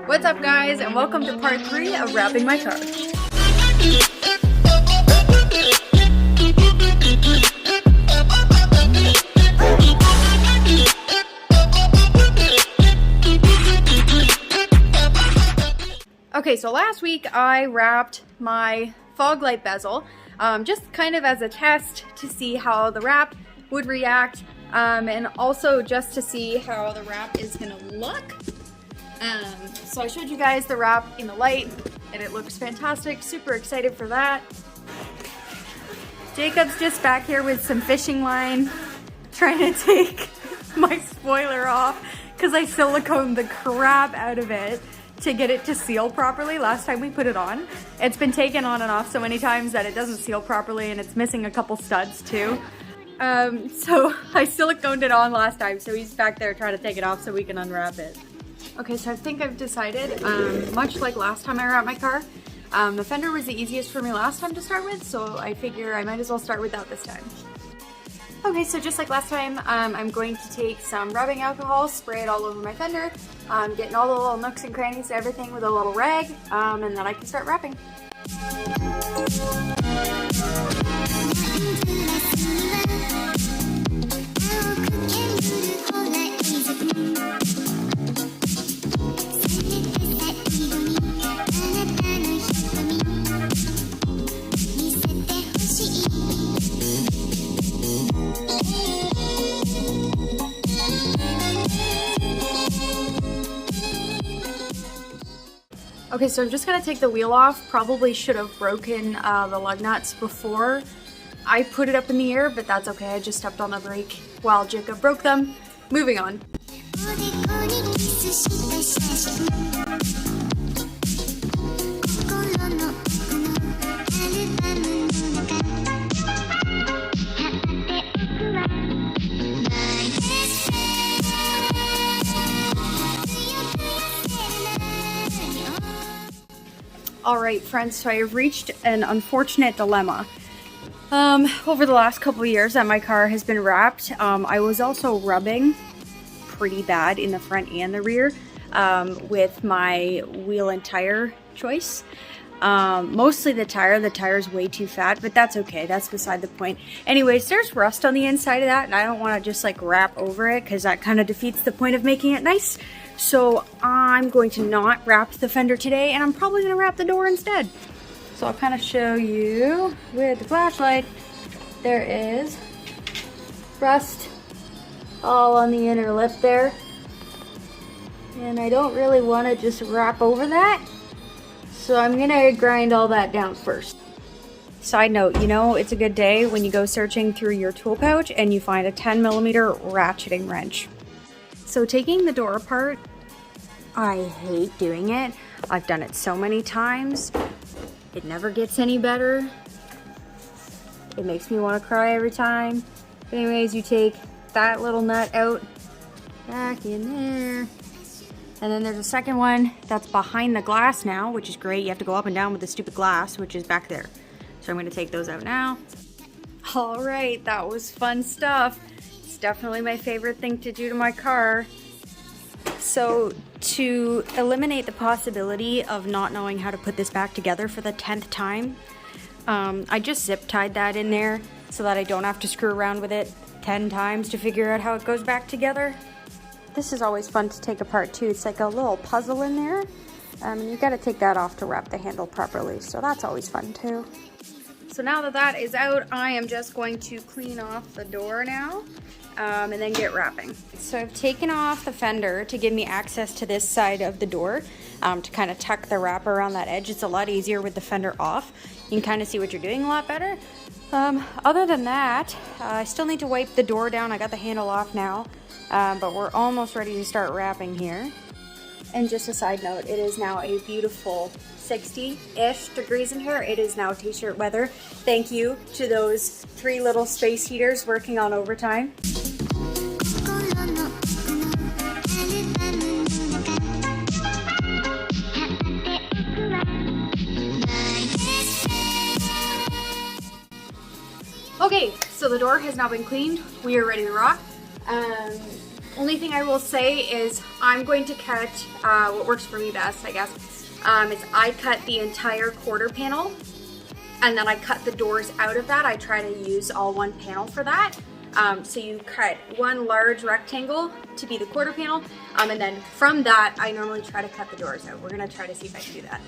What's up guys, and welcome to part 3 of wrapping my car. Okay, so last week I wrapped my fog light bezel, just kind of as a test to see how the wrap would react, and also just to see how the wrap is gonna look. So I showed you guys the wrap in the light and it looks fantastic. Super excited for that. Jacob's just back here with some fishing line trying to take my spoiler off because I siliconed the crap out of it to get it to seal properly last time we put it on. It's been taken on and off so many times that it doesn't seal properly, and it's missing a couple studs too. So I siliconed it on last time, so he's back there trying to take it off so we can unwrap it. Okay, so I think I've decided, much like last time I wrapped my car, the fender was the easiest for me last time to start with, so I figure I might as well start with that this time. Okay, so just like last time, I'm going to take some rubbing alcohol, spray it all over my fender, getting all the little nooks and crannies, everything with a little rag, and then I can start wrapping. Okay, so I'm just gonna take the wheel off. Probably should have broken the lug nuts before I put it up in the air, but that's okay. I just stepped on the brake while Jacob broke them. Moving on. Alright friends, so I have reached an unfortunate dilemma. Over the last couple of years that my car has been wrapped, I was also rubbing pretty bad in the front and the rear with my wheel and tire choice. Mostly the tire's way too fat, but that's okay, that's beside the point. Anyways, there's rust on the inside of that, and I don't want to just like wrap over it because that kind of defeats the point of making it nice. So I'm going to not wrap the fender today, and I'm probably going to wrap the door instead. So I'll kind of show you with the flashlight. There is rust all on the inner lip there. And I don't really want to just wrap over that. So I'm going to grind all that down first. Side note, you know, it's a good day when you go searching through your tool pouch and you find a 10mm ratcheting wrench. So taking the door apart, I hate doing it. I've done it so many times. It never gets any better. It makes me want to cry every time. But anyways, you take that little nut out, back in there. And then there's a second one that's behind the glass now, which is great. You have to go up and down with the stupid glass, which is back there. So I'm going to take those out now. All right, that was fun stuff. Definitely my favorite thing to do to my car. So to eliminate the possibility of not knowing how to put this back together for the 10th time, I just zip tied that in there so that I don't have to screw around with it 10 times to figure out how it goes back together. This is always fun to take apart too. It's like a little puzzle in there, and you got to take that off to wrap the handle properly, so that's always fun too. So now that that is out, I am just going to clean off the door now. And then get wrapping. So I've taken off the fender to give me access to this side of the door to kind of tuck the wrap around that edge. It's a lot easier with the fender off. You can kind of see what you're doing a lot better. Other than that, I still need to wipe the door down. I got the handle off now, but we're almost ready to start wrapping here. And just a side note, it is now a beautiful 60-ish degrees in here. It is now t-shirt weather. Thank you to those 3 little space heaters working on overtime. Okay, so the door has now been cleaned. We are ready to rock. Only thing I will say is I'm going to cut what works for me best, I guess. Is I cut the entire quarter panel, and then I cut the doors out of that. I try to use all one panel for that. So you cut one large rectangle to be the quarter panel, and then from that, I normally try to cut the doors out. We're gonna try to see if I can do that.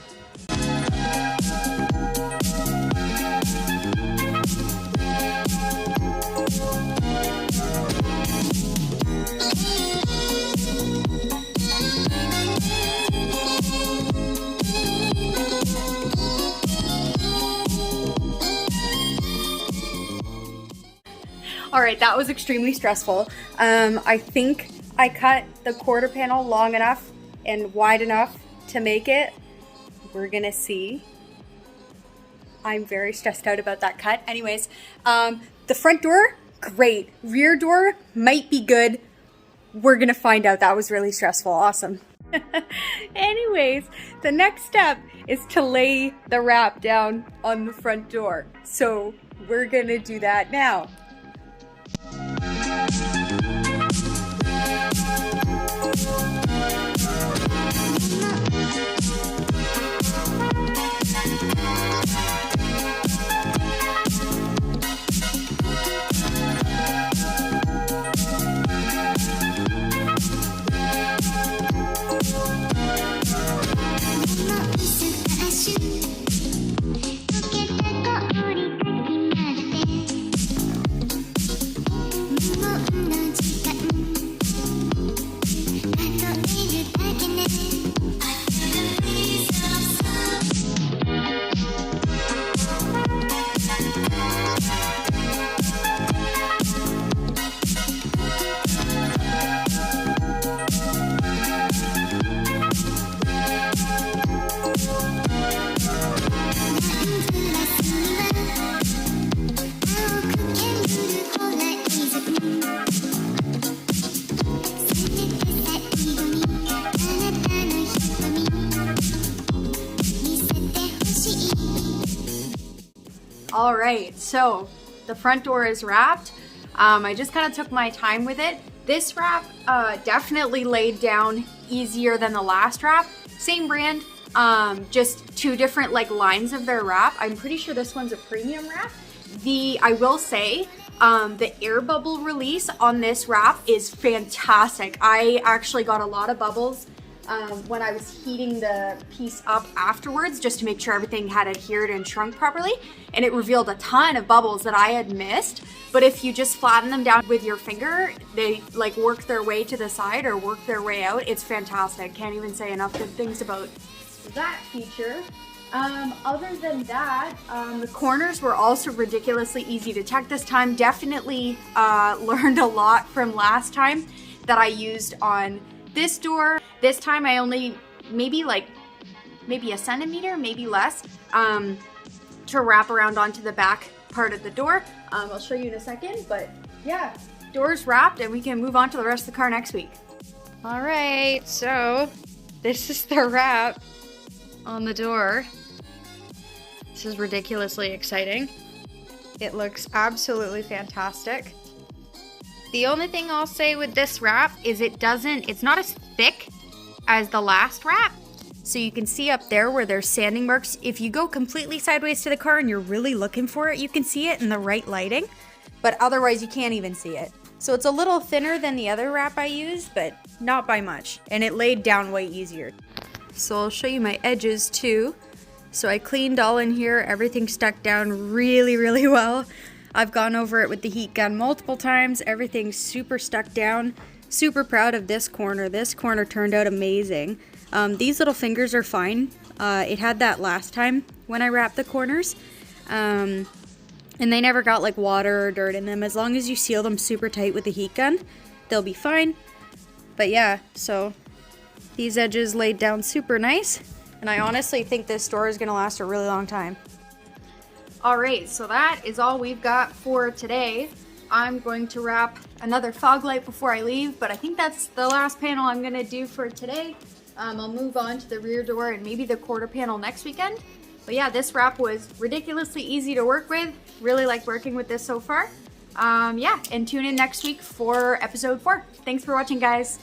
All right, that was extremely stressful. I think I cut the quarter panel long enough and wide enough to make it. We're gonna see. I'm very stressed out about that cut. Anyways, the front door, great. Rear door might be good. We're gonna find out. That was really stressful. Awesome. Anyways, the next step is to lay the wrap down on the front door. So we're gonna do that now. All right, so the front door is wrapped. I just kind of took my time with it. This wrap definitely laid down easier than the last wrap. Same brand, just two different like lines of their wrap. I'm pretty sure this one's a premium wrap. I will say, the air bubble release on this wrap is fantastic. I actually got a lot of bubbles when I was heating the piece up afterwards, just to make sure everything had adhered and shrunk properly, and it revealed a ton of bubbles that I had missed. But if you just flatten them down with your finger, they like work their way to the side or work their way out. It's fantastic. Can't even say enough good things about that feature. Other than that, the corners were also ridiculously easy to check this time. Definitely learned a lot from last time that I used on this door. This time I only maybe a centimeter, maybe less, to wrap around onto the back part of the door. I'll show you in a second, but yeah, door's wrapped and we can move on to the rest of the car next week. All right, so this is the wrap on the door. This is ridiculously exciting. It looks absolutely fantastic. The only thing I'll say with this wrap is it's not as thick as the last wrap. So you can see up there where there's sanding marks. If you go completely sideways to the car and you're really looking for it, you can see it in the right lighting, but otherwise you can't even see it. So it's a little thinner than the other wrap I used, but not by much. And it laid down way easier. So I'll show you my edges too. So I cleaned all in here. Everything stuck down really, really well. I've gone over it with the heat gun multiple times. Everything's super stuck down. Super proud of this corner. This corner turned out amazing. These little fingers are fine. It had that last time when I wrapped the corners. And they never got like water or dirt in them. As long as you seal them super tight with the heat gun, they'll be fine. But yeah, so these edges laid down super nice. And I honestly think this door is gonna last a really long time. All right, so that is all we've got for today. I'm going to wrap another fog light before I leave, but I think that's the last panel I'm gonna do for today. I'll move on to the rear door and maybe the quarter panel next weekend. But yeah, this wrap was ridiculously easy to work with. Really like working with this so far. Yeah, and tune in next week for episode 4. Thanks for watching, guys.